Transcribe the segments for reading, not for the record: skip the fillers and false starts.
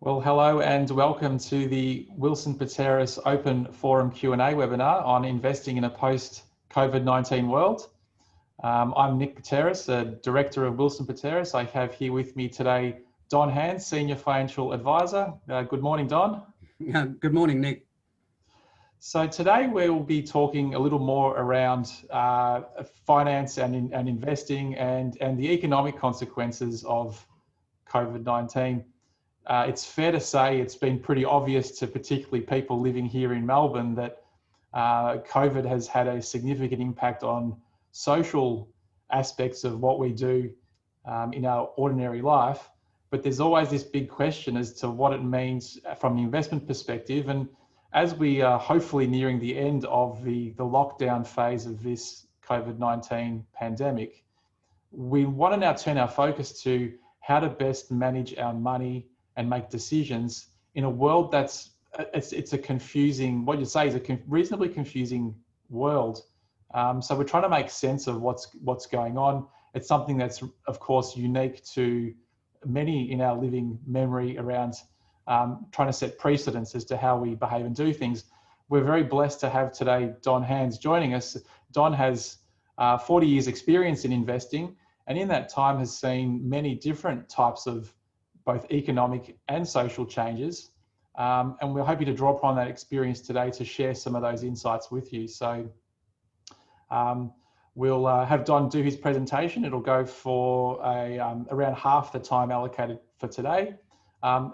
Well, hello and welcome to the Wilson Pateras Open Forum Q&A webinar on investing in a post-COVID-19 world. I'm Nick Pateras, the Director of Wilson Pateras. I have here with me today Don Hans, Senior Financial Advisor. Good morning, Don. Good morning, Nick. So today we'll be talking a little more around finance and investing and the economic consequences of COVID-19. It's fair to say it's been pretty obvious to particularly people living here in Melbourne that COVID has had a significant impact on social aspects of what we do in our ordinary life. But there's always this big question as to what it means from the investment perspective. And as we are hopefully nearing the end of the lockdown phase of this COVID-19 pandemic, we want to now turn our focus to how to best manage our money and make decisions in a world that's it's a confusing, what you say is a reasonably confusing world. So we're trying to make sense of what's going on. It's something that's of course unique to many in our living memory around trying to set precedents as to how we behave and do things. We're very blessed to have today Don Hans joining us. Don has 40 years experience in investing, and in that time has seen many different types of both economic and social changes. And we're happy to draw upon that experience today to share some of those insights with you. So we'll have Don do his presentation. It'll go for around half the time allocated for today.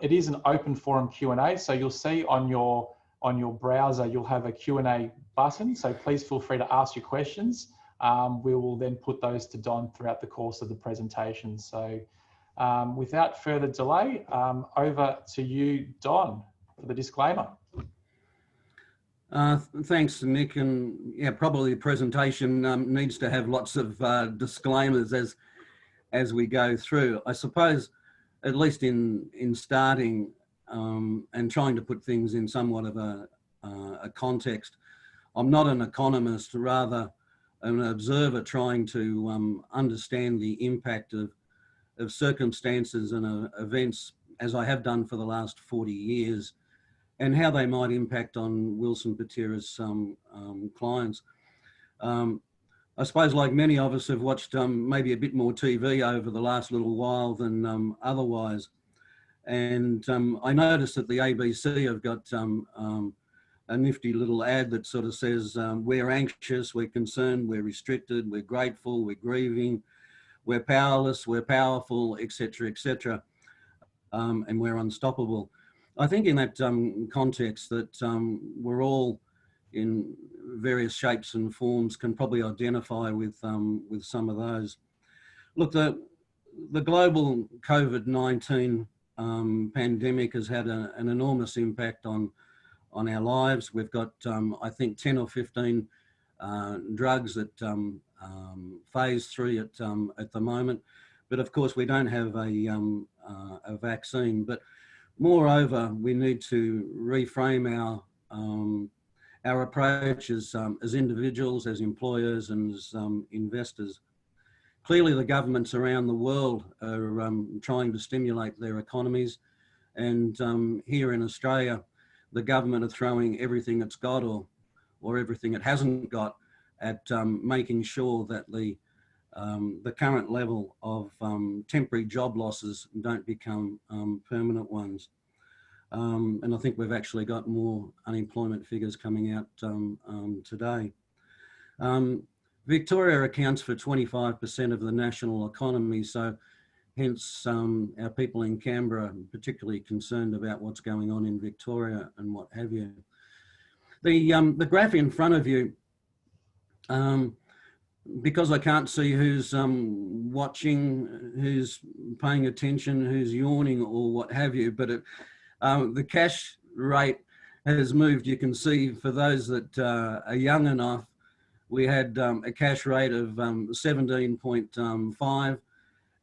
It is an open forum Q&A, so you'll see on your browser, you'll have a Q&A button. So please feel free to ask your questions. We will then put those to Don throughout the course of the presentation. So without further delay, over to you, Don, for the disclaimer. Thanks, Nick. And yeah, probably the presentation needs to have lots of disclaimers as we go through. I suppose, at least in starting and trying to put things in somewhat of a context, I'm not an economist, rather an observer trying to understand the impact of circumstances and events, as I have done for the last 40 years, and how they might impact on Wilson Pateras' clients. I suppose, like many of us, have watched maybe a bit more TV over the last little while than otherwise. And I noticed that the ABC have got a nifty little ad that sort of says, we're anxious, we're concerned, we're restricted, we're grateful, we're grieving, we're powerless, we're powerful, etc., etc., and we're unstoppable. I think in that context that we're all in various shapes and forms can probably identify with some of those. Look, the global COVID-19 pandemic has had an enormous impact on our lives. We've got, I think, 10 or 15 drugs that phase 3 at the moment, but of course we don't have a vaccine. But moreover, we need to reframe our approach as individuals, as employers, and as investors. Clearly, the governments around the world are trying to stimulate their economies, and here in Australia, the government are throwing everything it's got or everything it hasn't got at making sure that the current level of temporary job losses don't become permanent ones. And I think we've actually got more unemployment figures coming out today. Victoria accounts for 25% of the national economy, so hence our people in Canberra are particularly concerned about what's going on in Victoria and what have you. The graph in front of you, because I can't see who's watching, who's paying attention, who's yawning or what have you, but the cash rate has moved. You can see, for those that are young enough, we had a cash rate of 17.5,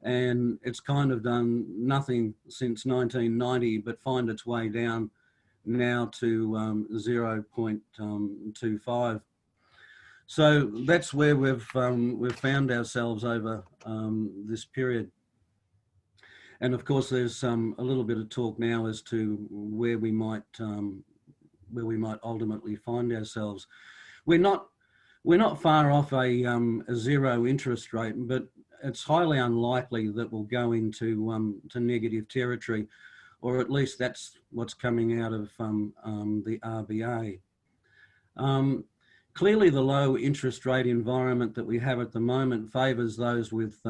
and it's kind of done nothing since 1990, but find its way down now to 0.25. So that's where we've found ourselves over this period. And of course, there's a little bit of talk now as to where we might ultimately find ourselves. We're not far off a zero interest rate, but it's highly unlikely that we'll go into to negative territory, or at least that's what's coming out of the RBA. Clearly, the low interest rate environment that we have at the moment favours those with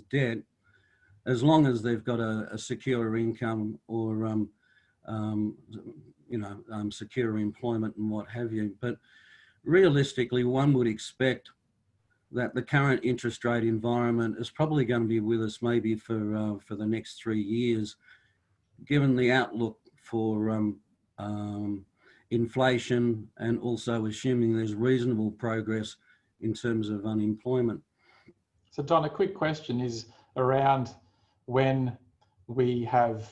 debt, as long as they've got a secure income or secure employment and what have you. But realistically, one would expect that the current interest rate environment is probably going to be with us maybe for the next 3 years, given the outlook for inflation, and also assuming there's reasonable progress in terms of unemployment. So Don, a quick question is around when we have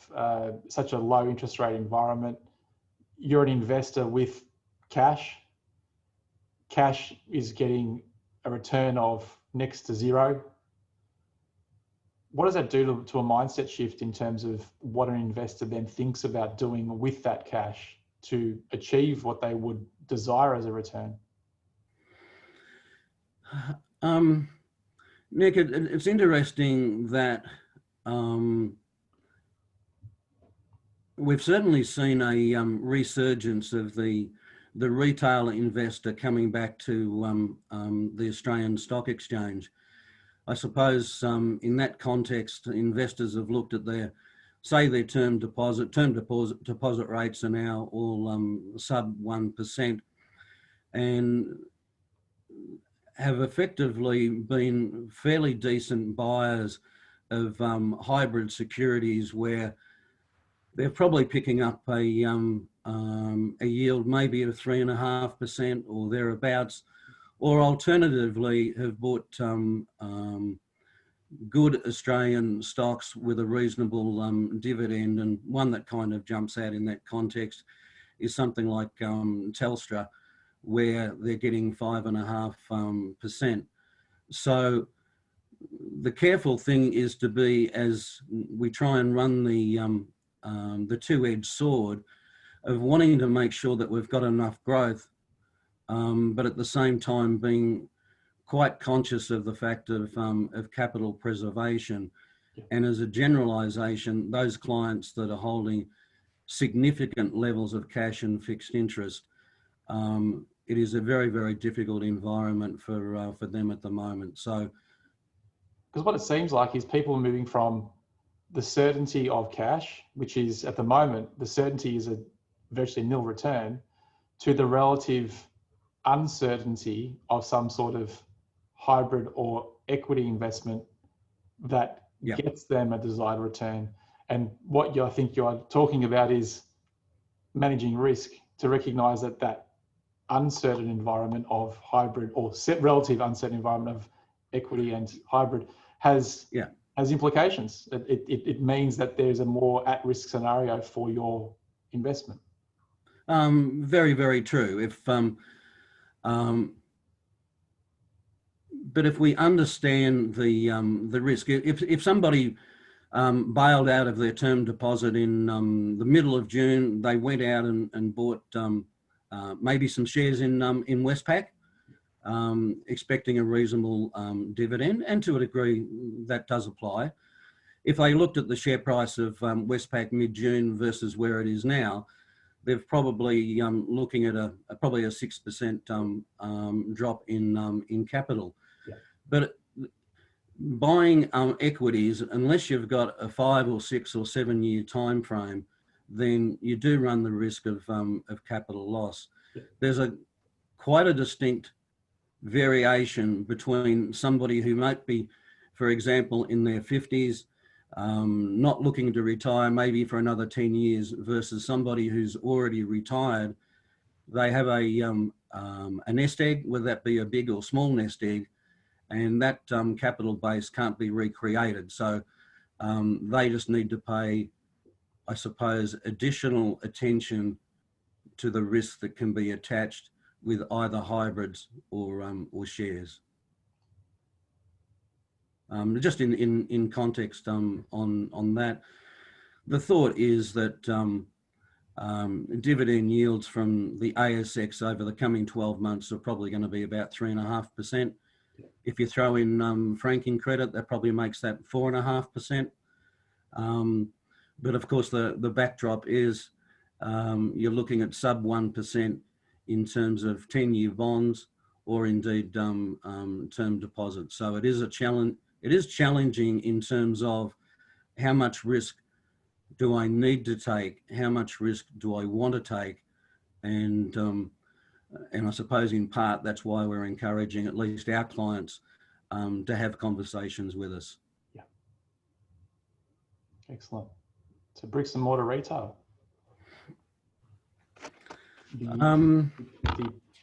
such a low interest rate environment, you're an investor with cash. Cash is getting a return of next to zero. What does that do to a mindset shift in terms of what an investor then thinks about doing with that cash to achieve what they would desire as a return? Nick, it's interesting that we've certainly seen a resurgence of the retail investor coming back to the Australian Stock Exchange. I suppose in that context, investors have looked at their term deposit rates are now all sub 1%, and have effectively been fairly decent buyers of hybrid securities, where they're probably picking up a yield maybe of 3.5% or thereabouts, or alternatively have bought good Australian stocks with a reasonable dividend. And one that kind of jumps out in that context is something like Telstra, where they're getting 5.5%. So the careful thing is to be, as we try and run the two-edged sword of wanting to make sure that we've got enough growth, but at the same time being quite conscious of the fact of capital preservation. And as a generalisation, those clients that are holding significant levels of cash and fixed interest, it is a very, very difficult environment for them at the moment. So, because what it seems like is people are moving from the certainty of cash, which is at the moment, the certainty is a virtually nil return, to the relative uncertainty of some sort of hybrid or equity investment that gets them a desired return. And what I think you're talking about is managing risk, to recognize that that uncertain environment of hybrid, or relative uncertain environment of equity and hybrid has implications. It means that there's a more at-risk scenario for your investment. Very, very true. But if we understand the risk, if somebody bailed out of their term deposit in the middle of June, they went out and bought maybe some shares in Westpac, expecting a reasonable dividend, and to a degree that does apply. If they looked at the share price of Westpac mid-June versus where it is now, they're probably looking at probably a 6% drop in capital. Yeah. But buying equities, unless you've got a 5 or 6 or 7 year time frame, then you do run the risk of capital loss. Yeah. There's quite a distinct variation between somebody who might be, for example, in their 50s, not looking to retire maybe for another 10 years, versus somebody who's already retired. They have a nest egg, whether that be a big or small nest egg, and that capital base can't be recreated. So they just need to pay, I suppose, additional attention to the risk that can be attached with either hybrids or shares. Just in context on that, the thought is that dividend yields from the ASX over the coming 12 months are probably going to be about 3.5%. If you throw in franking credit, that probably makes that 4.5%. But of course, the backdrop is you're looking at sub 1% in terms of 10-year bonds or indeed term deposits. So it is a challenge. It is challenging in terms of how much risk do I need to take? How much risk do I want to take? And I suppose in part that's why we're encouraging at least our clients to have conversations with us. Yeah. Excellent. So bricks and mortar retail.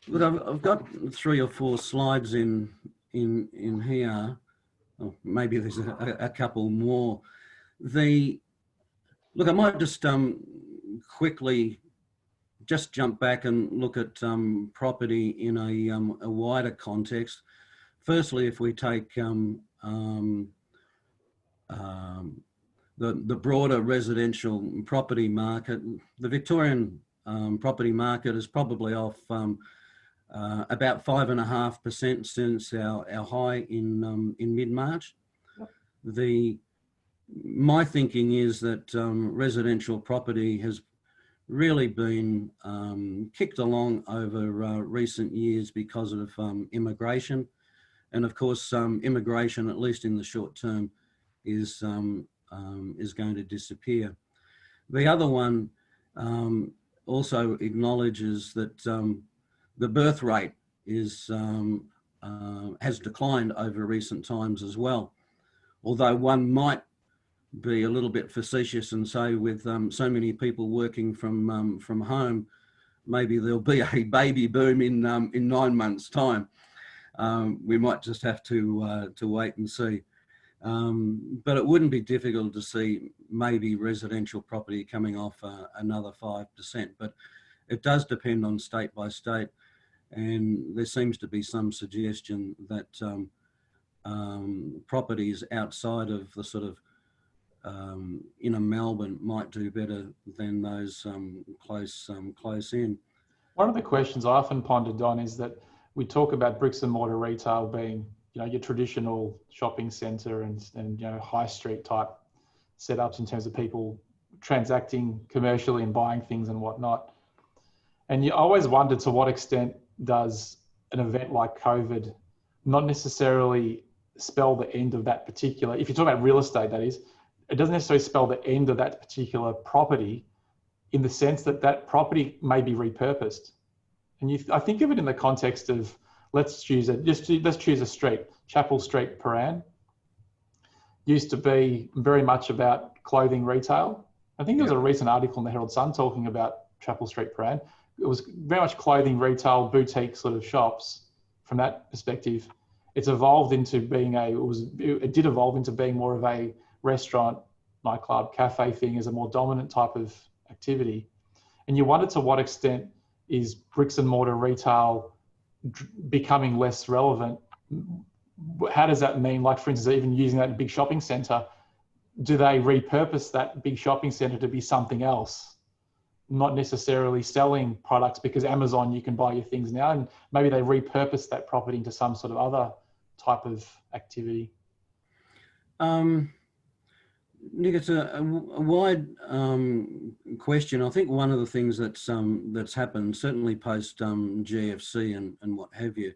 Look, I've got 3 or 4 slides in here. Oh, maybe there's a couple more. Look, I might just quickly just jump back and look at property in a wider context. Firstly, if we take the broader residential property market, the Victorian property market is probably off about 5.5% since our high in mid-March. Yep. My thinking is that residential property has really been kicked along over recent years because of immigration, and of course immigration, at least in the short term, is going to disappear. The other one also acknowledges that the birth rate has declined over recent times as well. Although one might be a little bit facetious and say with so many people working from home, maybe there'll be a baby boom in 9 months' time. We might just have to wait and see. But it wouldn't be difficult to see maybe residential property coming off another 5%. But it does depend on state by state, and there seems to be some suggestion that properties outside of the sort of inner Melbourne might do better than those close in. One of the questions I often pondered on is that we talk about bricks and mortar retail being, your traditional shopping centre and high street type setups in terms of people transacting commercially and buying things and whatnot. And you always wonder, to what extent does an event like COVID not necessarily spell the end of that particular, if you're talking about real estate, that is, it doesn't necessarily spell the end of that particular property, in the sense that that property may be repurposed. And I think of it in the context of, let's choose a street, Chapel Street, Paran. Used to be very much about clothing retail. I think there was a recent article in the Herald Sun talking about Chapel Street, Paran. It was very much clothing retail, boutique sort of shops. From that perspective, it's evolved into being it did evolve into being more of a restaurant, nightclub, cafe thing as a more dominant type of activity. And you wonder, to what extent is bricks and mortar retail becoming less relevant? How does that mean, like for instance, even using that in a big shopping centre, do they repurpose that big shopping centre to be something else? Not necessarily selling products, because Amazon, you can buy your things now, and maybe they repurpose that property into some sort of other type of activity. Nick, it's a wide question. I think one of the things that's happened, certainly post GFC and what have you,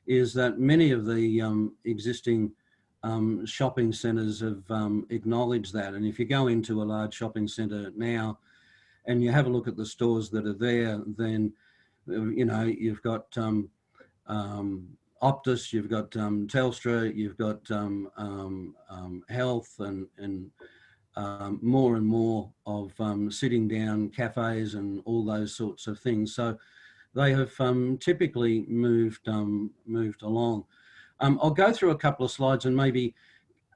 is that many of the existing shopping centres have acknowledged that. And if you go into a large shopping centre now and you have a look at the stores that are there, then you've got Optus, you've got Telstra, you've got health and more and more of sitting down cafes and all those sorts of things. So they have typically moved along. I'll go through a couple of slides, and maybe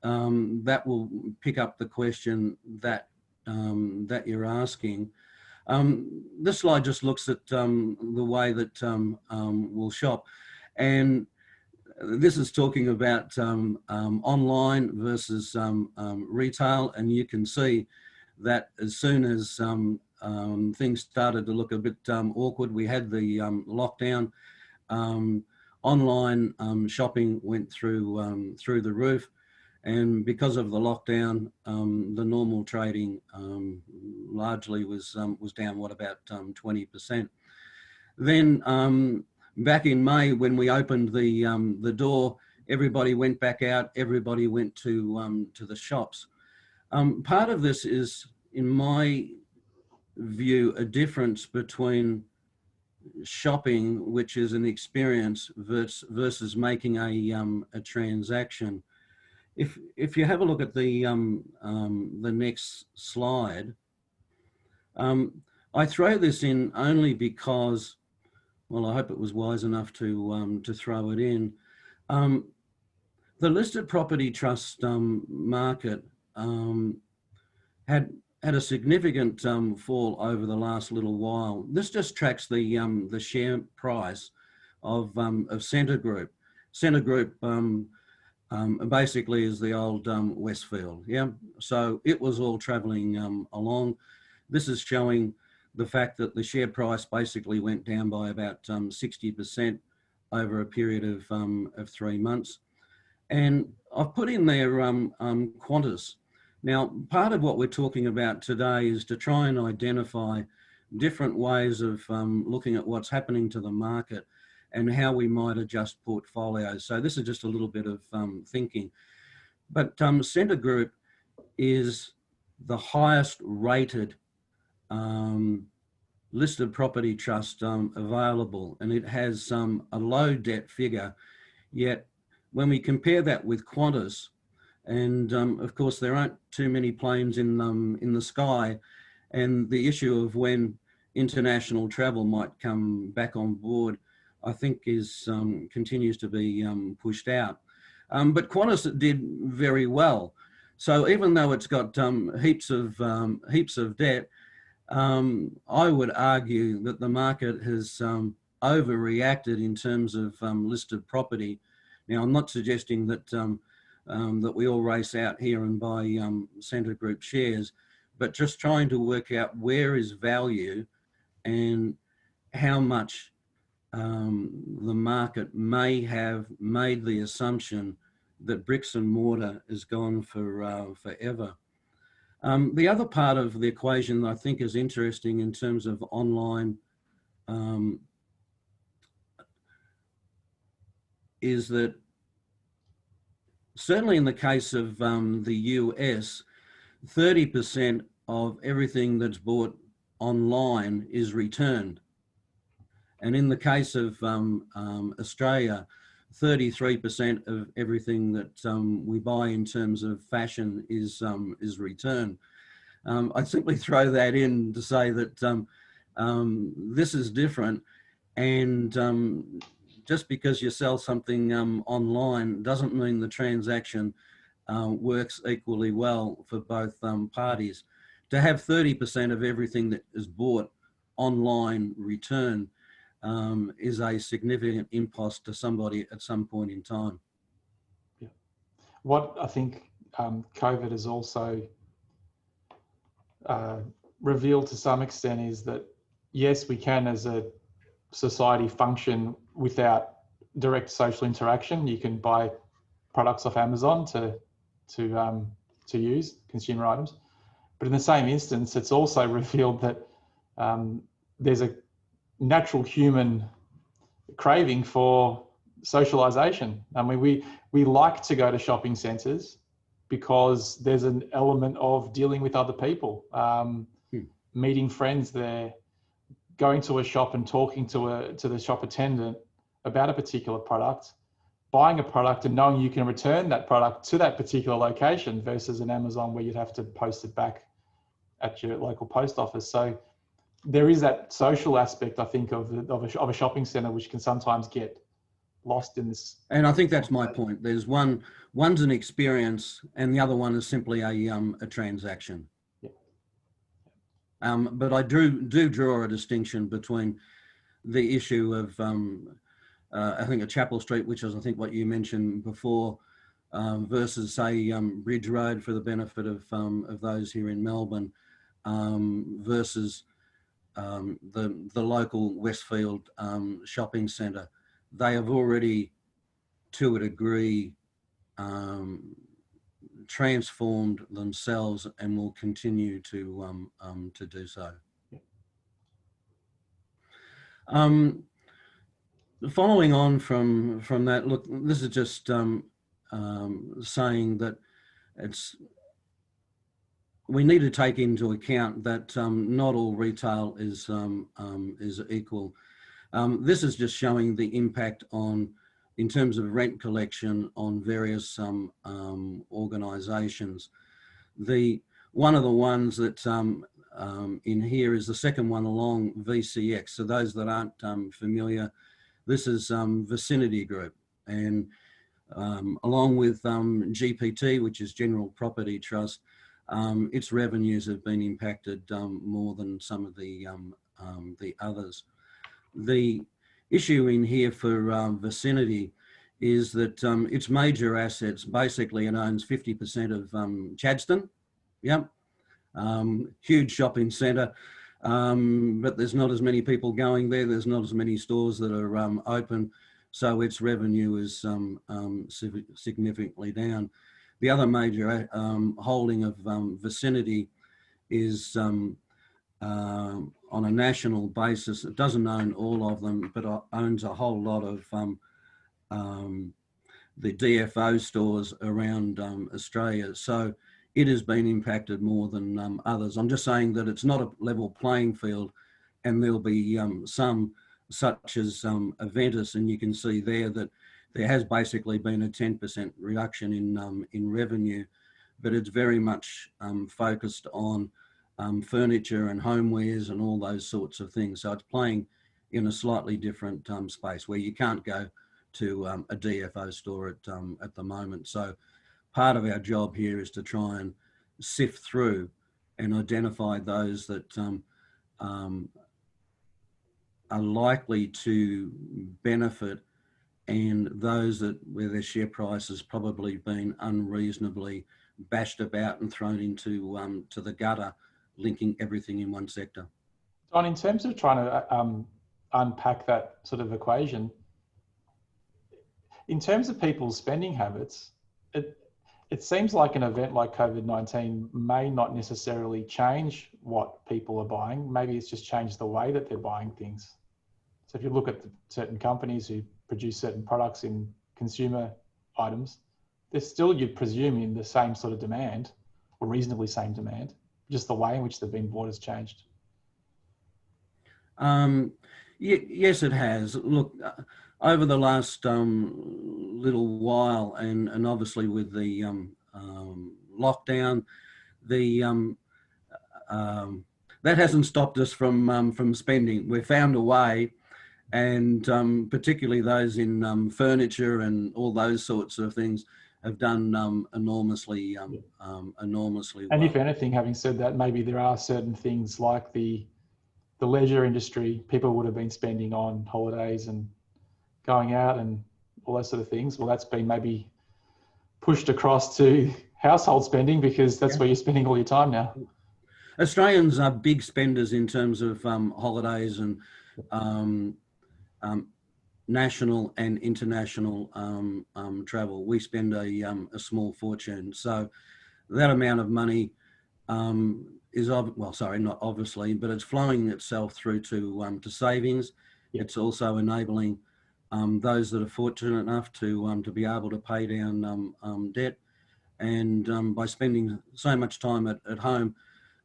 that will pick up the question that you're asking. This slide just looks at the way that we'll shop. And this is talking about online versus retail, and you can see that as soon as things started to look a bit awkward, we had the lockdown. Online shopping went through the roof, and because of the lockdown, the normal trading largely was down, what, about 20%. Then back in May, when we opened the door, everybody went back out. Everybody went to the shops. Part of this is, in my view, a difference between shopping, which is an experience, versus making a transaction. If you have a look at the next slide, I throw this in only because, well, I hope it was wise enough to throw it in. The listed property trust market had a significant fall over the last little while. This just tracks the share price of Scentre Group. Scentre Group basically is the old Westfield, yeah. So it was all travelling along. This is showing the fact that the share price basically went down by about 60% over a period of 3 months. And I've put in there Qantas. Now, part of what we're talking about today is to try and identify different ways of looking at what's happening to the market and how we might adjust portfolios. So this is just a little bit of thinking. But Scentre Group is the highest rated listed property trust available, and it has a low debt figure. Yet when we compare that with Qantas, and of course there aren't too many planes in the sky, and the issue of when international travel might come back on board, I think is continues to be pushed out. But Qantas did very well. So even though it's got heaps of debt, I would argue that the market has overreacted in terms of listed property. Now, I'm not suggesting that that we all race out here and buy Scentre Group shares, but just trying to work out where is value and how much the market may have made the assumption that bricks and mortar is gone for forever. The other part of the equation that I think is interesting in terms of online is that certainly in the case of the US, 30% of everything that's bought online is returned. And in the case of Australia, 33% of everything that we buy in terms of fashion is returned. I simply throw that in to say that this is different, and just because you sell something online doesn't mean the transaction works equally well for both parties. To have 30% of everything that is bought online returned is a significant impost to somebody at some point in time. Yeah. What I think COVID has also revealed to some extent is that, yes, we can as a society function without direct social interaction. You can buy products off Amazon to use, consumer items. But in the same instance, it's also revealed that there's a natural human craving for socialization. I mean, we like to go to shopping centres because there's an element of dealing with other people, meeting friends there, going to a shop and talking to the shop attendant about a particular product, buying a product and knowing you can return that product to that particular location versus an Amazon where you'd have to post it back at your local post office. So there is that social aspect, I think, of a shopping centre, which can sometimes get lost in this. And I think that's my point. There's one's an experience, and the other one is simply a transaction. Yeah. But I do draw a distinction between the issue of I think a Chapel Street, which is I think what you mentioned before, versus say Bridge Road for the benefit of those here in Melbourne, versus the local Westfield shopping centre. They have already, to a degree, transformed themselves and will continue to do so. Following on from that, look, this is just saying that we need to take into account that not all retail is equal. This is just showing the impact in terms of rent collection on various organisations. One of the ones that in here is the second one along VCX. So those that aren't familiar, this is Vicinity Group, and along with GPT, which is General Property Trust, its revenues have been impacted more than some of the others. The issue in here for Vicinity is that its major assets, basically it owns 50% of Chadstone. Yep. Huge shopping centre, but there's not as many people going there. There's not as many stores that are open, so its revenue is significantly down. The other major holding of Vicinity is on a national basis. It doesn't own all of them, but owns a whole lot of the DFO stores around Australia. So it has been impacted more than others. I'm just saying that it's not a level playing field, and there'll be some such as Aventus, and you can see there that there has basically been a 10% reduction in revenue, but it's very much focused on furniture and homewares and all those sorts of things. So it's playing in a slightly different space where you can't go to a DFO store at the moment. So part of our job here is to try and sift through and identify those that are likely to benefit, and those that where their share price has probably been unreasonably bashed about and thrown into to the gutter, linking everything in one sector. Don, in terms of trying to unpack that sort of equation, in terms of people's spending habits, it seems like an event like COVID-19 may not necessarily change what people are buying. Maybe it's just changed the way that they're buying things. So if you look at certain companies who produce certain products in consumer items, they're still, you'd presume, in the same sort of demand, or reasonably same demand, just the way in which they've been bought has changed. Yes, it has. Look, over the last little while, and obviously with the lockdown, that hasn't stopped us from spending. We've found a way, and particularly those in furniture and all those sorts of things have done enormously well. And if anything, having said that, maybe there are certain things like the leisure industry, people would have been spending on holidays and going out and all those sort of things. Well, that's been maybe pushed across to household spending, because that's where you're spending all your time now. Australians are big spenders in terms of holidays and national and international travel. We spend a small fortune. So that amount of money is, well, sorry, not obviously, but it's flowing itself through to savings. Yep. It's also enabling those that are fortunate enough to be able to pay down debt. And by spending so much time at home,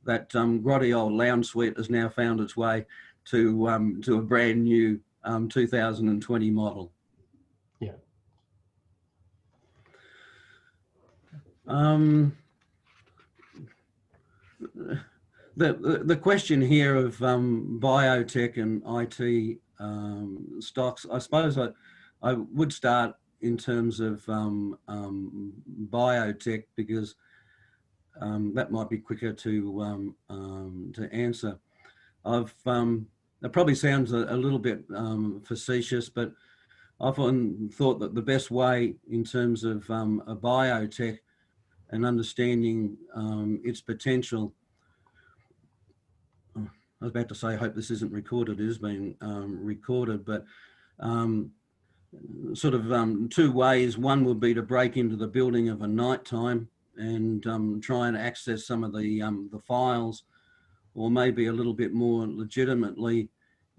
that grotty old lounge suite has now found its way to a brand new 2020 model. Yeah. The question here of biotech and IT stocks, I suppose I would start in terms of biotech, because that might be quicker to answer. It probably sounds a little bit facetious, but I've often thought that the best way in terms of a biotech and understanding its potential, I was about to say, I hope this isn't recorded, it is being recorded, but sort of two ways. One would be to break into the building of a nighttime and try and access some of the files, or maybe a little bit more legitimately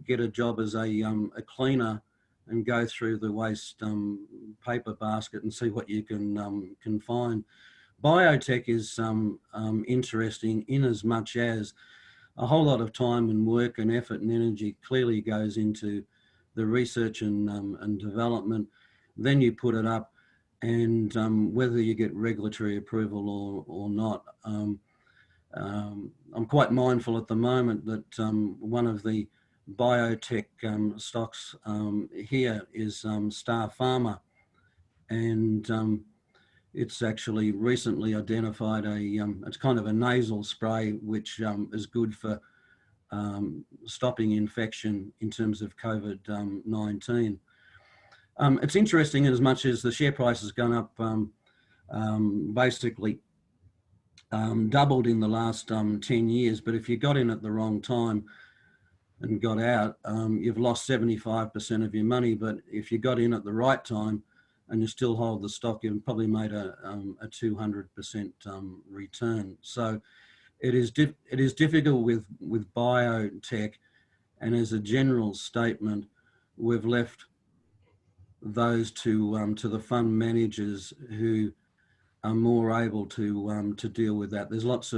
get a job as a cleaner and go through the waste paper basket and see what you can find. Biotech is interesting in as much as a whole lot of time and work and effort and energy clearly goes into the research and development. Then you put it up, and whether you get regulatory approval or not. I'm quite mindful at the moment that one of the biotech stocks here is Star Pharma, and it's actually recently identified it's kind of a nasal spray which is good for stopping infection in terms of COVID-19. It's interesting in as much as the share price has gone up basically doubled in the last 10 years, but if you got in at the wrong time and got out, you've lost 75% of your money. But if you got in at the right time and you still hold the stock, you've probably made a 200% return. So it is difficult with biotech, and as a general statement, we've left those to the fund managers who are more able to deal with that. There's lots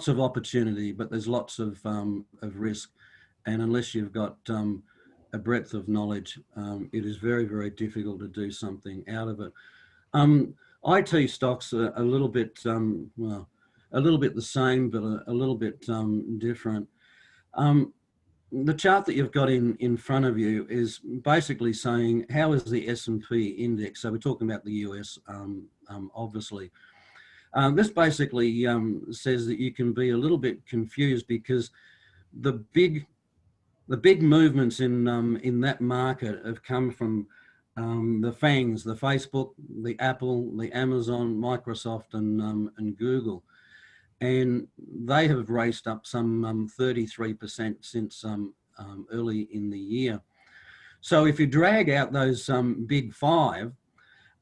of opportunity, but there's lots of risk, and unless you've got a breadth of knowledge, it is very, very difficult to do something out of it. IT stocks are a little bit well, a little bit the same, but a little bit different. The chart that you've got in front of you is basically saying how is the S&P index. So we're talking about the US, obviously. This basically says that you can be a little bit confused because the big movements in that market have come from the FANGs, the Facebook, the Apple, the Amazon, Microsoft, and Google. And they have raced up some 33% since early in the year. So if you drag out those big five,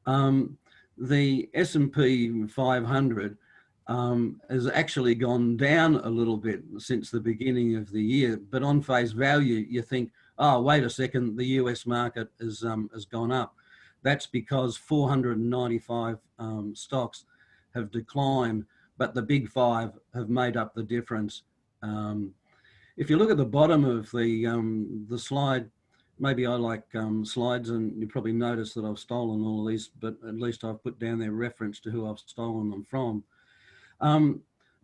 the S&P 500 has actually gone down a little bit since the beginning of the year. But on face value, you think, oh, wait a second, the US market has gone up. That's because 495 stocks have declined, but the big five have made up the difference. If you look at the bottom of the slide, maybe I like slides, and you probably noticed that I've stolen all of these, but at least I've put down their reference to who I've stolen them from.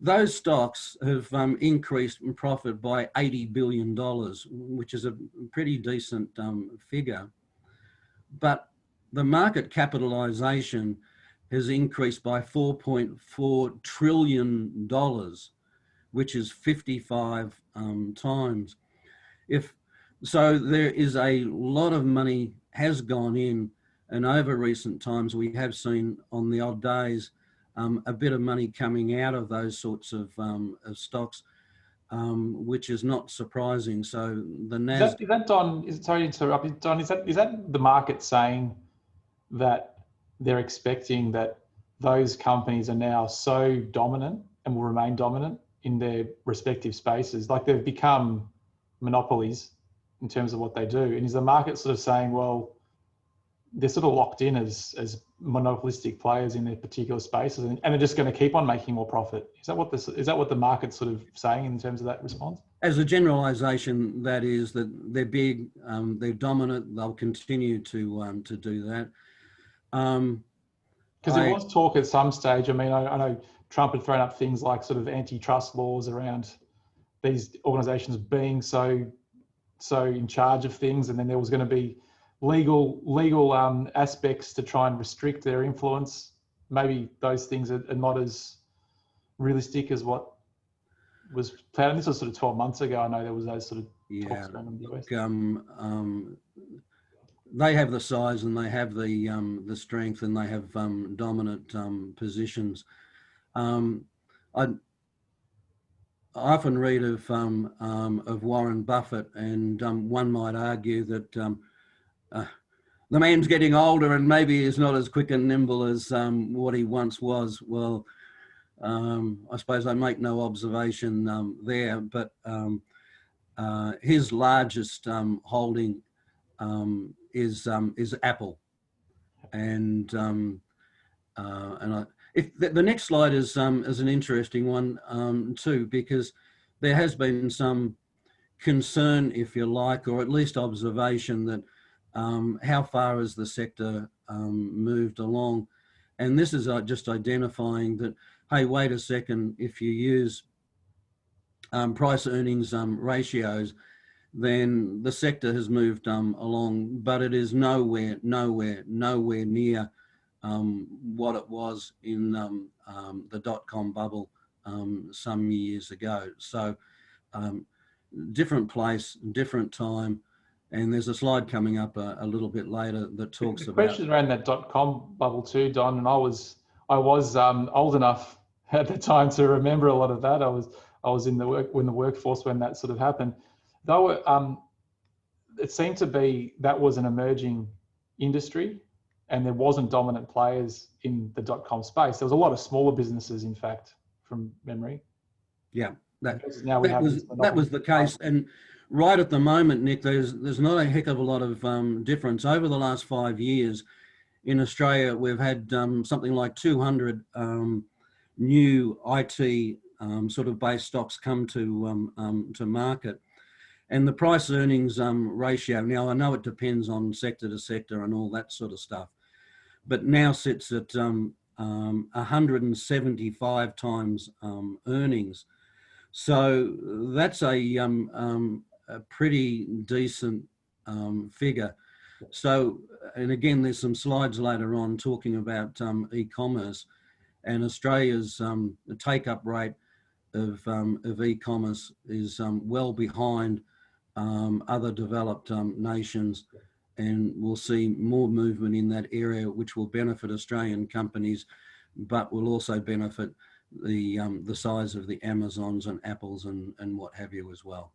Those stocks have increased in profit by $80 billion, which is a pretty decent figure. But the market capitalization has increased by $4.4 trillion, which is 55 times. So there is a lot of money has gone in, and over recent times we have seen on the odd days a bit of money coming out of those sorts of stocks, which is not surprising. So the NASDAQ... Is that Don, sorry to interrupt you, Don, is that the market saying that they're expecting that those companies are now so dominant and will remain dominant in their respective spaces, like they've become monopolies in terms of what they do? And is the market sort of saying, well, they're sort of locked in as monopolistic players in their particular spaces, and they're just going to keep on making more profit? Is that what the market's sort of saying in terms of that response? As a generalization, that is that they're big, they're dominant, they'll continue to do that. Because there was talk at some stage, I mean, I know Trump had thrown up things like sort of antitrust laws around these organizations being so in charge of things, and then there was going to be legal aspects to try and restrict their influence. Maybe those things are not as realistic as what was planned. This was sort of 12 months ago. I know there was those sort of talks around in the US. they have the size and they have the strength and they have dominant positions. I often read of Warren Buffett, and one might argue that the man's getting older and maybe is not as quick and nimble as what he once was. Well, I suppose I make no observation there, but his largest holding is Apple, and if the next slide is an interesting one too, because there has been some concern, if you like, or at least observation that how far has the sector moved along, and this is just identifying that, hey, wait a second, if you use price earnings ratios, then the sector has moved along, but it is nowhere near what it was in the dot-com bubble some years ago. So different place, different time, and there's a slide coming up a little bit later that talks the about question around that dot-com bubble too, Don, and I was old enough at the time to remember a lot of that. I was in the workforce when that sort of happened. Though it seemed to be that was an emerging industry, and there wasn't dominant players in the dot-com space. There was a lot of smaller businesses, in fact, from memory. Yeah, that was the case. And right at the moment, Nick, there's not a heck of a lot of difference. Over the last 5 years in Australia, we've had something like 200 new IT sort of based stocks come to market. And the price earnings ratio, now I know it depends on sector to sector and all that sort of stuff, but now sits at 175 times earnings. So that's a pretty decent figure. So, and again, there's some slides later on talking about e-commerce, and Australia's take-up rate of e-commerce is well behind other developed nations, and we'll see more movement in that area, which will benefit Australian companies, but will also benefit the size of the Amazons and Apples and what have you as well.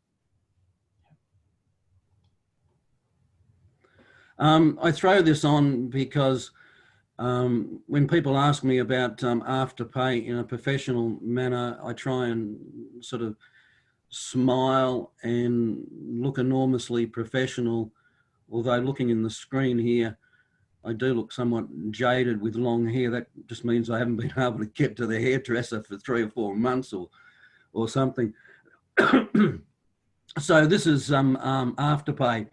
I throw this on because when people ask me about Afterpay in a professional manner, I try and sort of smile and look enormously professional, although looking in the screen here, I do look somewhat jaded with long hair. That just means I haven't been able to get to the hairdresser for 3 or 4 months or something. So this is Afterpay.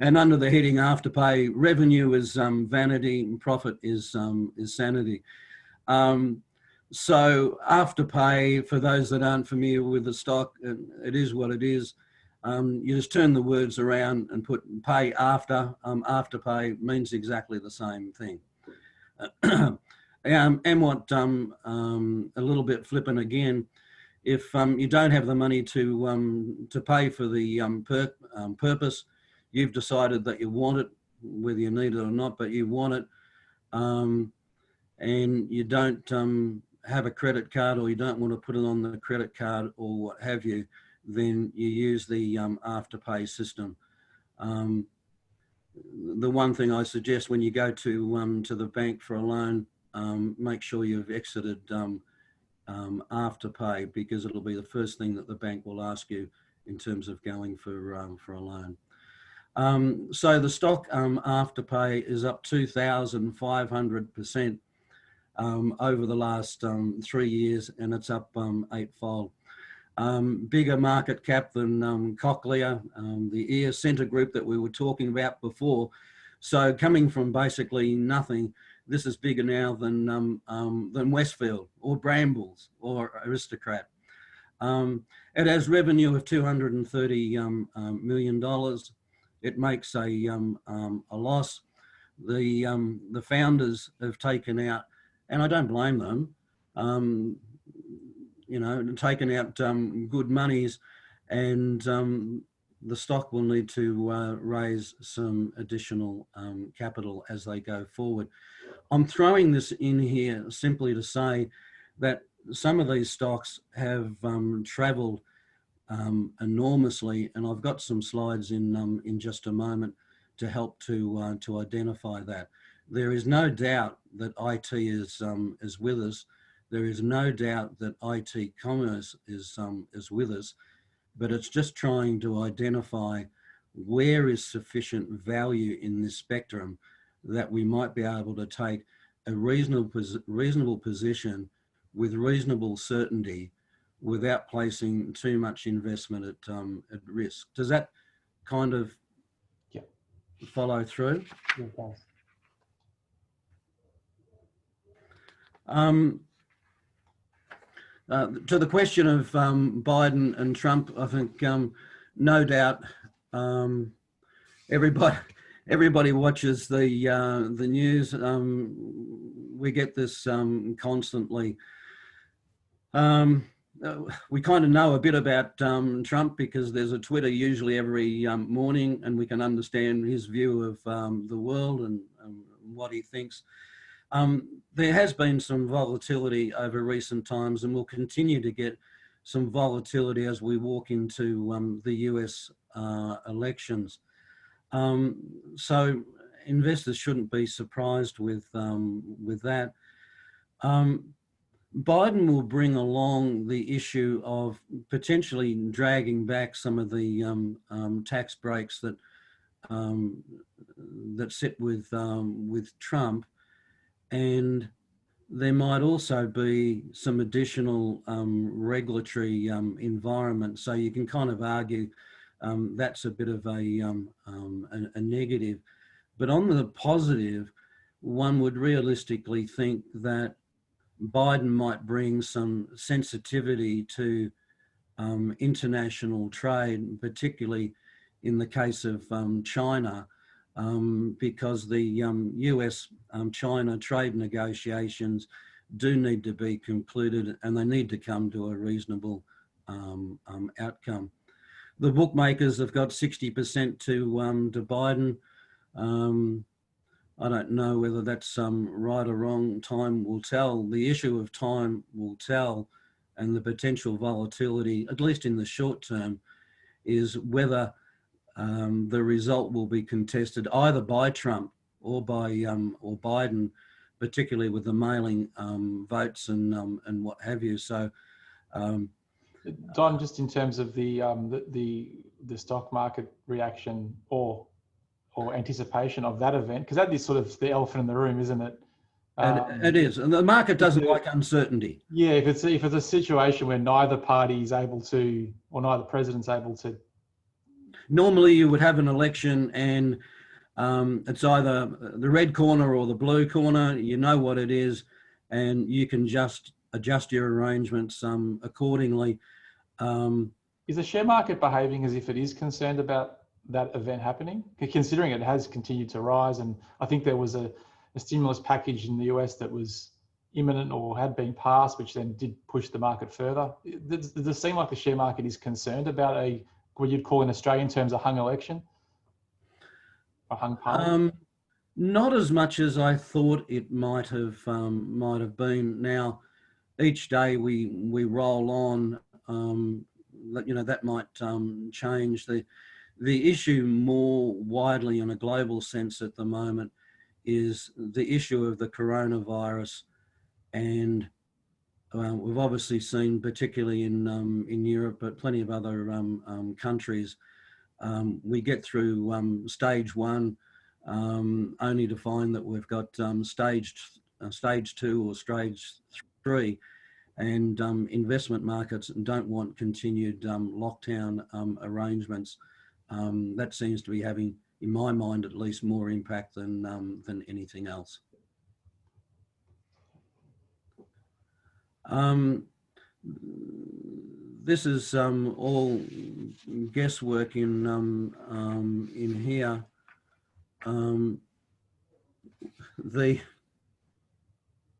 And under the heading Afterpay, revenue is vanity and profit is sanity. So Afterpay, for those that aren't familiar with the stock, it is what it is. You just turn the words around and put pay after. Afterpay means exactly the same thing. And what a little bit flippant again, if you don't have the money to pay for the purpose, you've decided that you want it, whether you need it or not, but you want it, and you don't have a credit card, or you don't want to put it on the credit card or what have you, then you use the Afterpay system. The one thing I suggest when you go to the bank for a loan, make sure you've exited Afterpay, because it'll be the first thing that the bank will ask you in terms of going for a loan. So the stock Afterpay is up 2,500% over the last 3 years, and it's up 8-fold. Bigger market cap than Cochlear, the ear center group that we were talking about before. So coming from basically nothing, this is bigger now than Westfield or Brambles or Aristocrat. It has revenue of $230 million. It makes a loss. The founders have taken out, and I don't blame them, you know, taken out good monies, and the stock will need to raise some additional capital as they go forward. I'm throwing this in here simply to say that some of these stocks have travelled enormously, and I've got some slides in just a moment to help to identify that. There is no doubt that IT is with us. There is no doubt that IT commerce is with us, but it's just trying to identify where is sufficient value in this spectrum that we might be able to take a reasonable position with reasonable certainty without placing too much investment at risk. Does that kind of follow through? Yeah, it does. To the question of Biden and Trump, I think no doubt everybody watches the news. We get this constantly. We kind of know a bit about Trump because there's a Twitter usually every morning, and we can understand his view of the world and what he thinks. There has been some volatility over recent times, and we'll continue to get some volatility as we walk into the US elections. So investors shouldn't be surprised with that. Biden will bring along the issue of potentially dragging back some of the tax breaks that that sit with Trump, and there might also be some additional regulatory environment. So you can kind of argue that's a bit of a negative. But on the positive, one would realistically think that Biden might bring some sensitivity to international trade, particularly in the case of China, because the US-China trade negotiations do need to be concluded, and they need to come to a reasonable outcome. The bookmakers have got 60% to Biden. I don't know whether that's right or wrong. Time will tell. The issue of time will tell, and the potential volatility, at least in the short term, is whether the result will be contested either by Trump or by or Biden, particularly with the mailing votes and what have you. So, Don, just in terms of the stock market reaction or anticipation of that event, because that is sort of the elephant in the room, isn't it? It is, and the market doesn't like uncertainty. Yeah, if it's a situation where neither party is able to, or neither president's able to. Normally, you would have an election, and it's either the red corner or the blue corner. You know what it is, and you can just adjust your arrangements accordingly. Is the share market behaving as if it is concerned about that event happening, considering it has continued to rise? And I think there was a stimulus package in the US that was imminent or had been passed, which then did push the market further. Does it seem like the share market is concerned about what you'd call in Australian terms a hung election? A hung parliament? Not as much as I thought it might have been. Now, each day we roll on, that might change. The issue more widely in a global sense at the moment is the issue of the coronavirus, and we've obviously seen, particularly in Europe, but plenty of other countries, we get through stage one, only to find that we've got stage two or stage three, and investment markets don't want continued lockdown arrangements. That seems to be having, in my mind at least, more impact than anything else. This is all guesswork in here.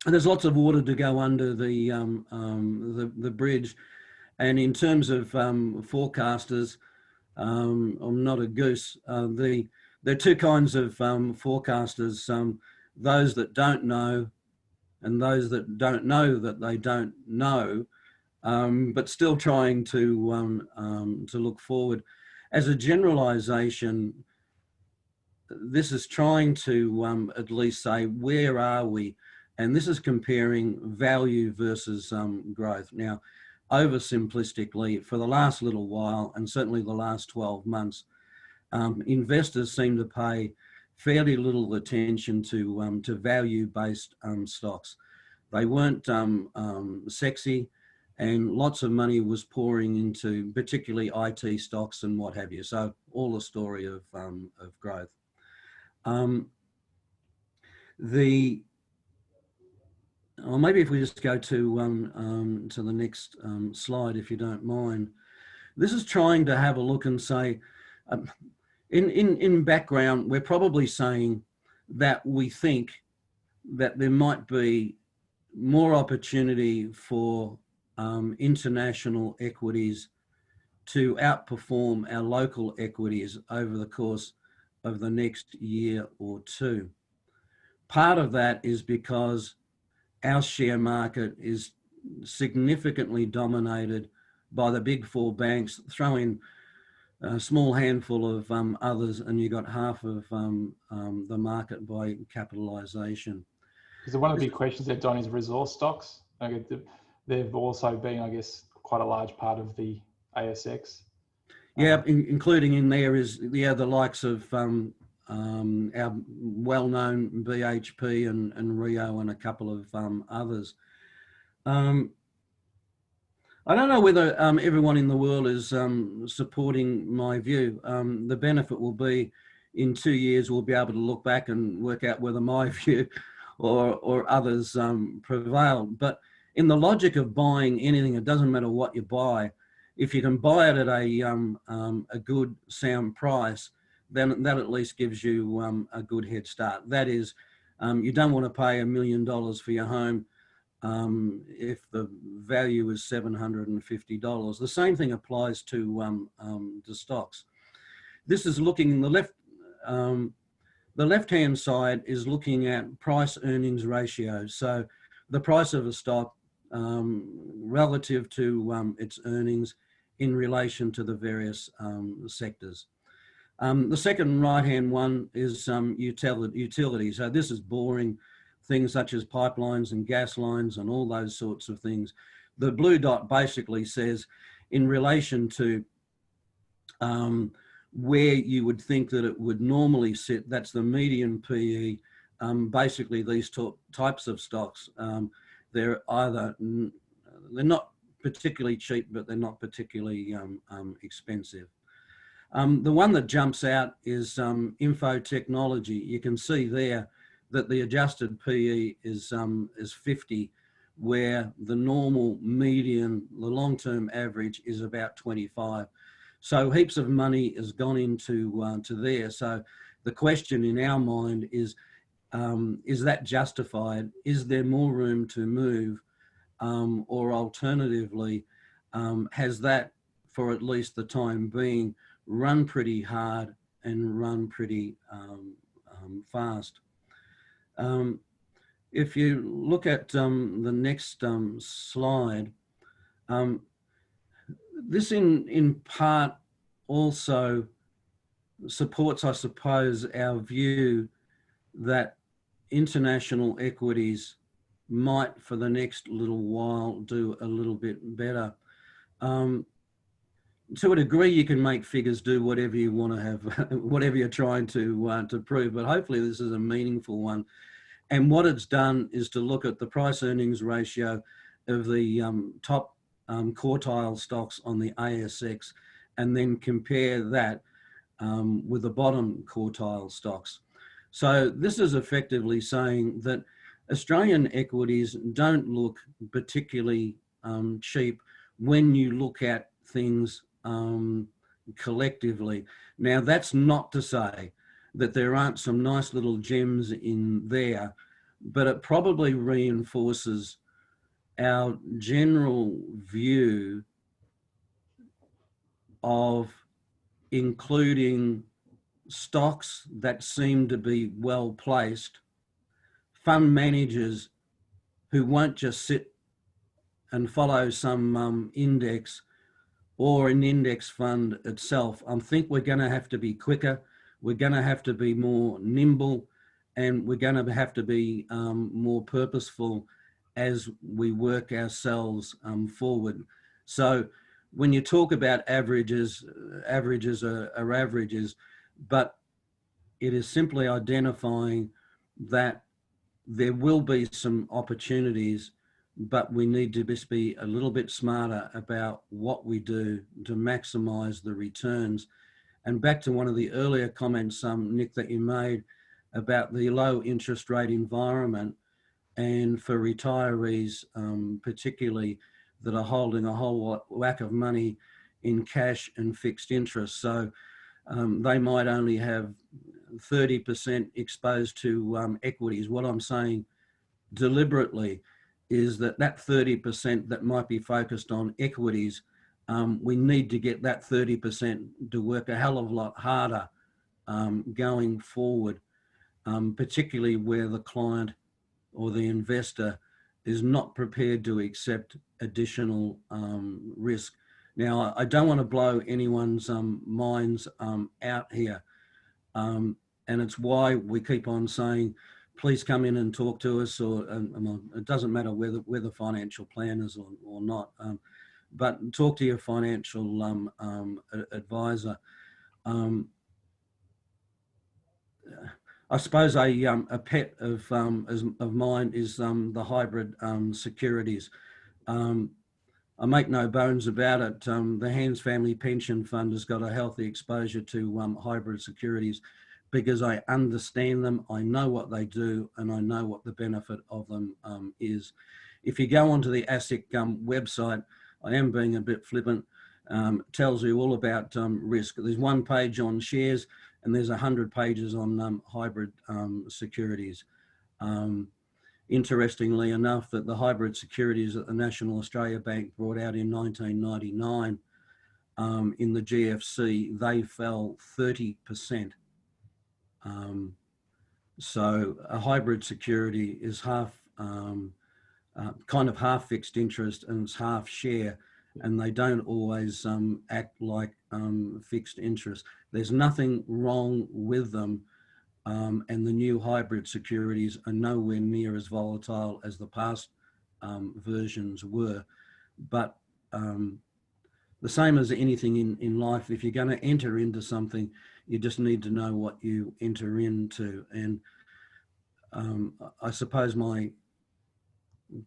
There's lots of water to go under the bridge, and in terms of forecasters, I'm not a goose. There are two kinds of forecasters, those that don't know and those that don't know that they don't know, but still trying to look forward. As a generalization, this is trying to at least say, where are we? And this is comparing value versus growth. Now, oversimplistically, for the last little while, and certainly the last 12 months, investors seem to pay fairly little attention to value-based stocks. They weren't sexy, and lots of money was pouring into particularly IT stocks and what have you. So all the story of growth. Maybe if we just go to the next slide, if you don't mind. This is trying to have a look and say, in background, we're probably saying that we think that there might be more opportunity for international equities to outperform our local equities over the course of the next year or two. Part of that is because our share market is significantly dominated by the big four banks. Throw in a small handful of others and you got half of the market by capitalisation. So one of the big questions there, Don, is resource stocks. They've also been, I guess, quite a large part of the ASX. Yeah, including in there is the likes of our well-known BHP and Rio and a couple of others. I don't know whether everyone in the world is supporting my view. The benefit will be in 2 years we'll be able to look back and work out whether my view or others prevailed. But in the logic of buying anything, it doesn't matter what you buy. If you can buy it at a good sound price, then that at least gives you a good head start. That is, you don't want to pay $1 million for your home if the value is $750. The same thing applies to stocks. This is looking in the left. The left-hand side is looking at price-earnings ratio. So the price of a stock relative to its earnings in relation to the various sectors. The second right-hand one is utility. So this is boring, things such as pipelines and gas lines and all those sorts of things. The blue dot basically says in relation to where you would think that it would normally sit, that's the median PE. Basically these types of stocks, they're not particularly cheap, but they're not particularly expensive. The one that jumps out is info technology. You can see there that the adjusted PE is 50, where the normal median, the long-term average is about 25. So heaps of money has gone into to there. So the question in our mind is that justified? Is there more room to move? Or alternatively, has that, for at least the time being, run pretty hard and run pretty fast? If you look at the next slide, this in part also supports, I suppose, our view that international equities might, for the next little while, do a little bit better. To a degree, you can make figures do whatever you want to have, whatever you're trying to prove, but hopefully this is a meaningful one. And what it's done is to look at the price-earnings ratio of the top quartile stocks on the ASX and then compare that with the bottom quartile stocks. So this is effectively saying that Australian equities don't look particularly cheap when you look at things collectively. Now, that's not to say that there aren't some nice little gems in there, but it probably reinforces our general view of including stocks that seem to be well placed, fund managers who won't just sit and follow some index or an index fund itself. I think we're going to have to be quicker. We're going to have to be more nimble, and we're going to have to be more purposeful as we work ourselves forward. So when you talk about averages, averages are averages, but it is simply identifying that there will be some opportunities, but we need to just be a little bit smarter about what we do to maximize the returns. And back to one of the earlier comments, Nick, that you made about the low interest rate environment, and for retirees, particularly, that are holding a whole whack of money in cash and fixed interest. So they might only have 30% exposed to equities. What I'm saying deliberately is that 30% that might be focused on equities, we need to get that 30% to work a hell of a lot harder going forward, particularly where the client or the investor is not prepared to accept additional risk. Now, I don't want to blow anyone's minds out here. And it's why we keep on saying, please come in and talk to us, or it doesn't matter whether financial planners or not, but talk to your financial advisor. I suppose a pet of mine is the hybrid securities. I make no bones about it. The Hands Family Pension Fund has got a healthy exposure to hybrid securities because I understand them, I know what they do, and I know what the benefit of them is. If you go onto the ASIC website, I am being a bit flippant, tells you all about risk. There's one page on shares, and there's 100 pages on hybrid securities. Interestingly enough, that the hybrid securities that the National Australia Bank brought out in 1999 in the GFC, they fell 30%. So a hybrid security is half, kind of half fixed interest and it's half share, and they don't always act like fixed interest. There's nothing wrong with them, and the new hybrid securities are nowhere near as volatile as the past versions were. But the same as anything in life, if you're going to enter into something, you just need to know what you enter into. And I suppose my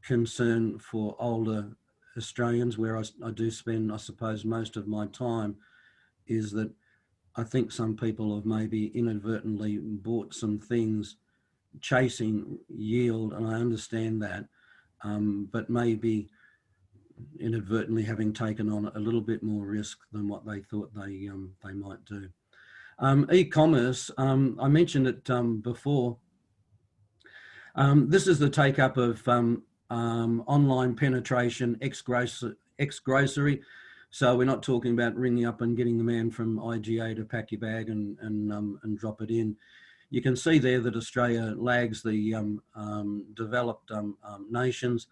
concern for older Australians, where I do spend, I suppose, most of my time, is that I think some people have maybe inadvertently bought some things chasing yield, and I understand that, but maybe inadvertently having taken on a little bit more risk than what they thought they might do. E-commerce, I mentioned it before. This is the take-up of online penetration, ex-grocery. So we're not talking about ringing up and getting the man from IGA to pack your bag and drop it in. You can see there that Australia lags the developed nations.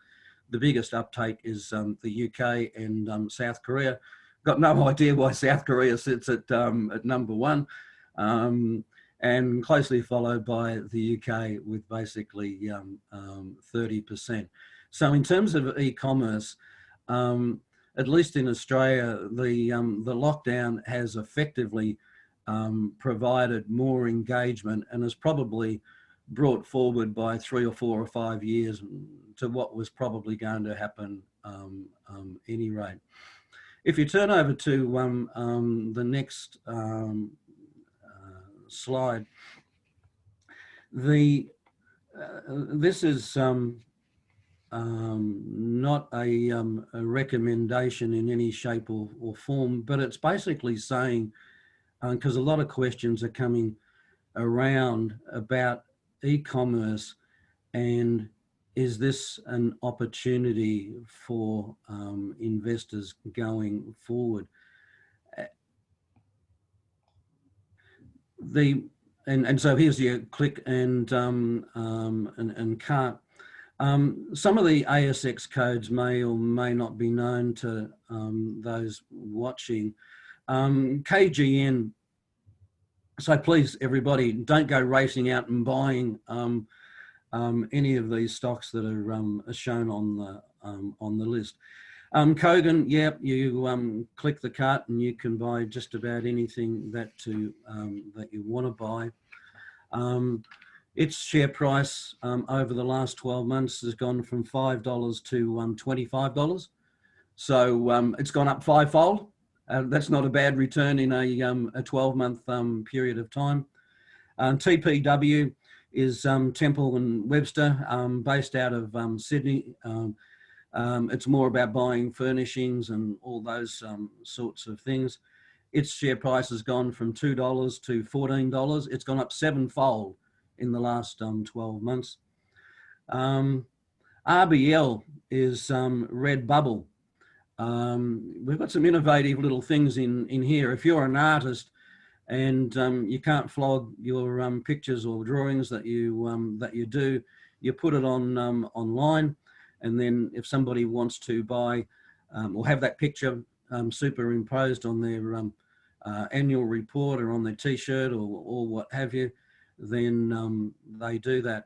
The biggest uptake is the UK and South Korea. Got no idea why South Korea sits at number one, and closely followed by the UK with basically 30%. So in terms of e-commerce, at least in Australia, the lockdown has effectively provided more engagement and has probably brought forward by 3 or 4 or 5 years to what was probably going to happen any rate. If you turn over to the next slide, this is not a recommendation in any shape or form, but it's basically saying, because a lot of questions are coming around about e-commerce, and is this an opportunity for investors going forward? and so here's your click and cart. Some of the ASX codes may or may not be known to those watching. KGN. So please, everybody, don't go racing out and buying any of these stocks that are shown on the list. Kogan, yeah, you click the cart and you can buy just about anything that you want to buy. Its share price over the last 12 months has gone from $5 to $25. So it's gone up fivefold. That's not a bad return in a 12-month period of time. TPW is Temple and Webster, based out of Sydney. It's more about buying furnishings and all those sorts of things. Its share price has gone from $2 to $14. It's gone up sevenfold in the last 12 months. RBL is Redbubble. We've got some innovative little things in here. If you're an artist and you can't flog your pictures or drawings that you do, you put it on online, and then if somebody wants to buy or have that picture superimposed on their annual report or on their T-shirt or what have you, then they do that.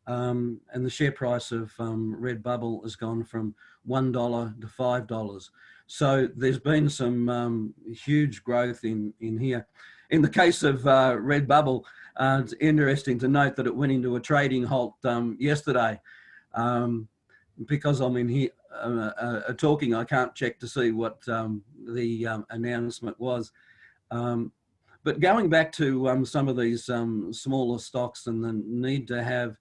And the share price of Redbubble has gone from $1 to $5. So there's been some huge growth in here. In the case of Redbubble, it's interesting to note that it went into a trading halt yesterday. Because I'm in here talking, I can't check to see what the announcement was. But going back to some of these smaller stocks and the need to have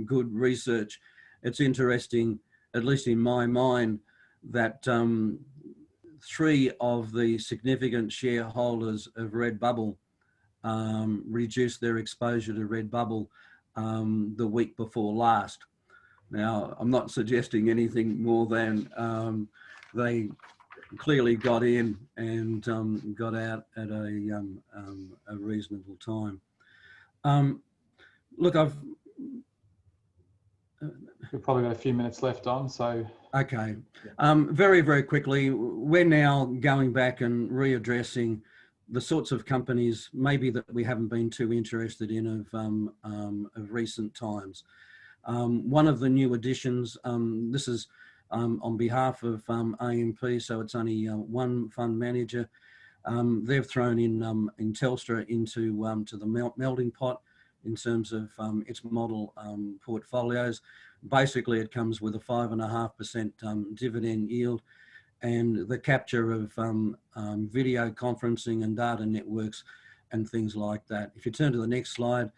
good research, it's interesting, at least in my mind, that 3 of the significant shareholders of Redbubble reduced their exposure to Redbubble the week before last. Now, I'm not suggesting anything more than they clearly got in and got out at a reasonable time. Look, we've probably got a few minutes left on, so. Okay. Very, very quickly, we're now going back and readdressing the sorts of companies maybe that we haven't been too interested in of recent times. One of the new additions, this is on behalf of AMP, so it's only one fund manager. They've thrown in Telstra into to the melting pot in terms of its model portfolios. Basically, it comes with a 5.5% dividend yield, and the capture of video conferencing and data networks and things like that. If you turn to the next slide,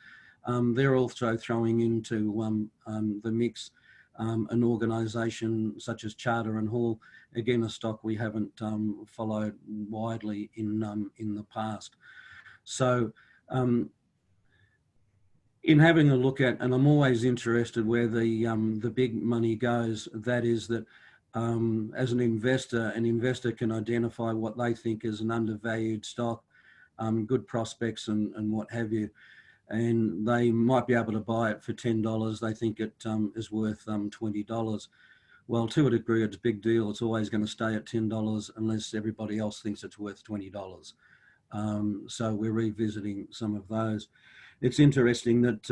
they're also throwing into the mix an organisation such as Charter and Hall, again a stock we haven't followed widely in the past. So in having a look at, and I'm always interested where the big money goes, that is that as an investor can identify what they think is an undervalued stock, good prospects and what have you. And they might be able to buy it for $10. They think it is worth $20. Well, to a degree, it's a big deal. It's always going to stay at $10 unless everybody else thinks it's worth $20. So we're revisiting some of those. It's interesting that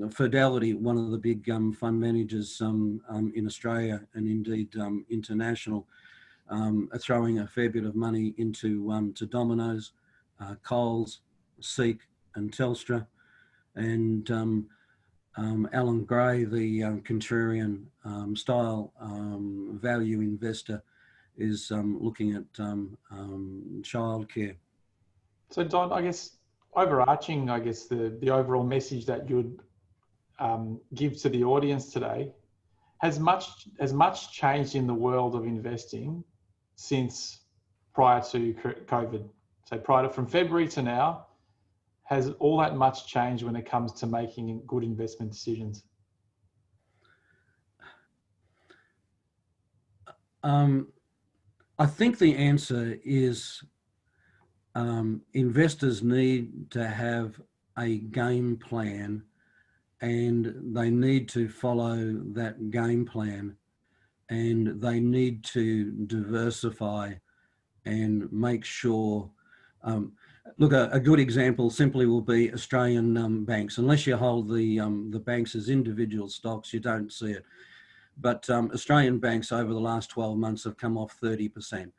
Fidelity, one of the big fund managers in Australia and indeed international, are throwing a fair bit of money into to Domino's, Coles, Seek, and Telstra, and Alan Gray, the contrarian style value investor, is looking at childcare. So Don, I guess overarching, the overall message that you'd give to the audience today, has much changed in the world of investing since prior to COVID? So from February to now, has all that much changed when it comes to making good investment decisions? I think the answer is investors need to have a game plan, and they need to follow that game plan, and they need to diversify and make sure. Look, a good example simply will be Australian banks. Unless you hold the banks as individual stocks, you don't see it. But Australian banks over the last 12 months have come off 30%.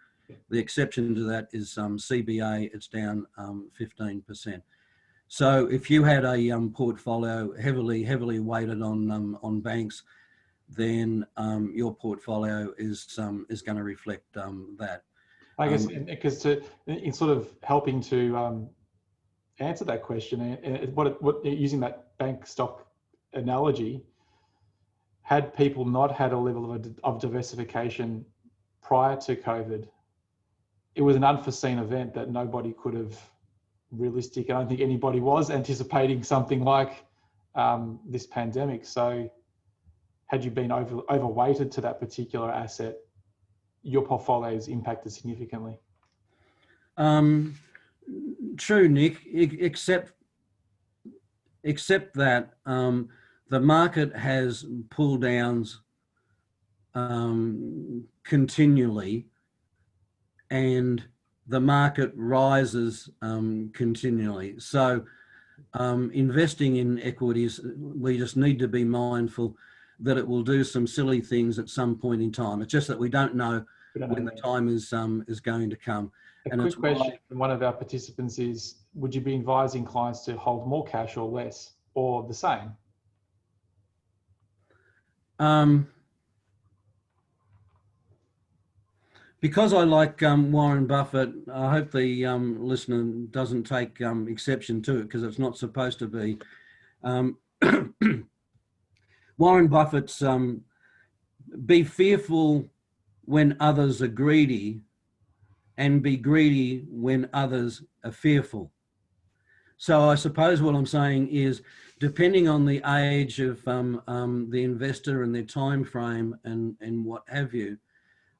The exception to that is CBA, it's down 15%. So if you had a portfolio heavily weighted on banks, then your portfolio is going to reflect that. I guess because in sort of helping to answer that question, what using that bank stock analogy, had people not had a level of diversification prior to COVID, it was an unforeseen event that nobody could have realistic. I don't think anybody was anticipating something like this pandemic. So had you been overweighted to that particular asset, your portfolio is impacted significantly. True, Nick, except that the market has pull downs continually, and the market rises continually. So investing in equities, we just need to be mindful that it will do some silly things at some point in time. It's just that we don't know when the time is going to come. A quick question from one of our participants is, would you be advising clients to hold more cash or less, or the same? Because I like Warren Buffett, I hope the listener doesn't take exception to it, because it's not supposed to be. Warren Buffett's be fearful when others are greedy, and be greedy when others are fearful. So I suppose what I'm saying is, depending on the age of the investor and their time frame and what have you,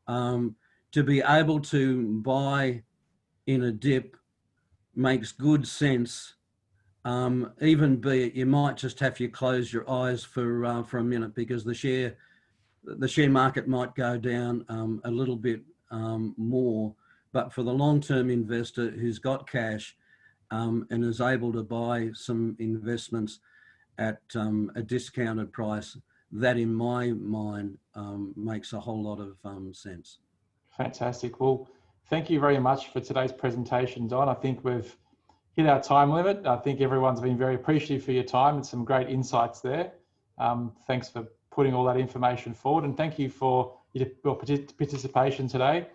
to be able to buy in a dip makes good sense. Even be it, you might just have to close your eyes for a minute, because the share market might go down a little bit more. But for the long-term investor who's got cash and is able to buy some investments at a discounted price, that in my mind makes a whole lot of sense. Fantastic. Well, thank you very much for today's presentation, Don. I think we've hit our time limit. I think everyone's been very appreciative for your time and some great insights there. Thanks for putting all that information forward, and thank you for your participation today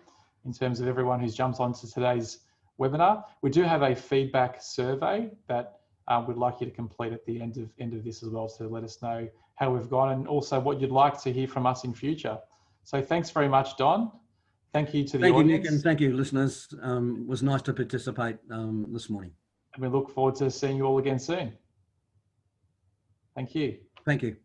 in terms of everyone who's jumped onto today's webinar. We do have a feedback survey that we'd like you to complete at the end of this as well, to let us know how we've gone and also what you'd like to hear from us in future. So thanks very much, Don. Thank you to the audience. Thank you, Nick, and thank you, listeners. It was nice to participate this morning. And we look forward to seeing you all again soon. Thank you. Thank you.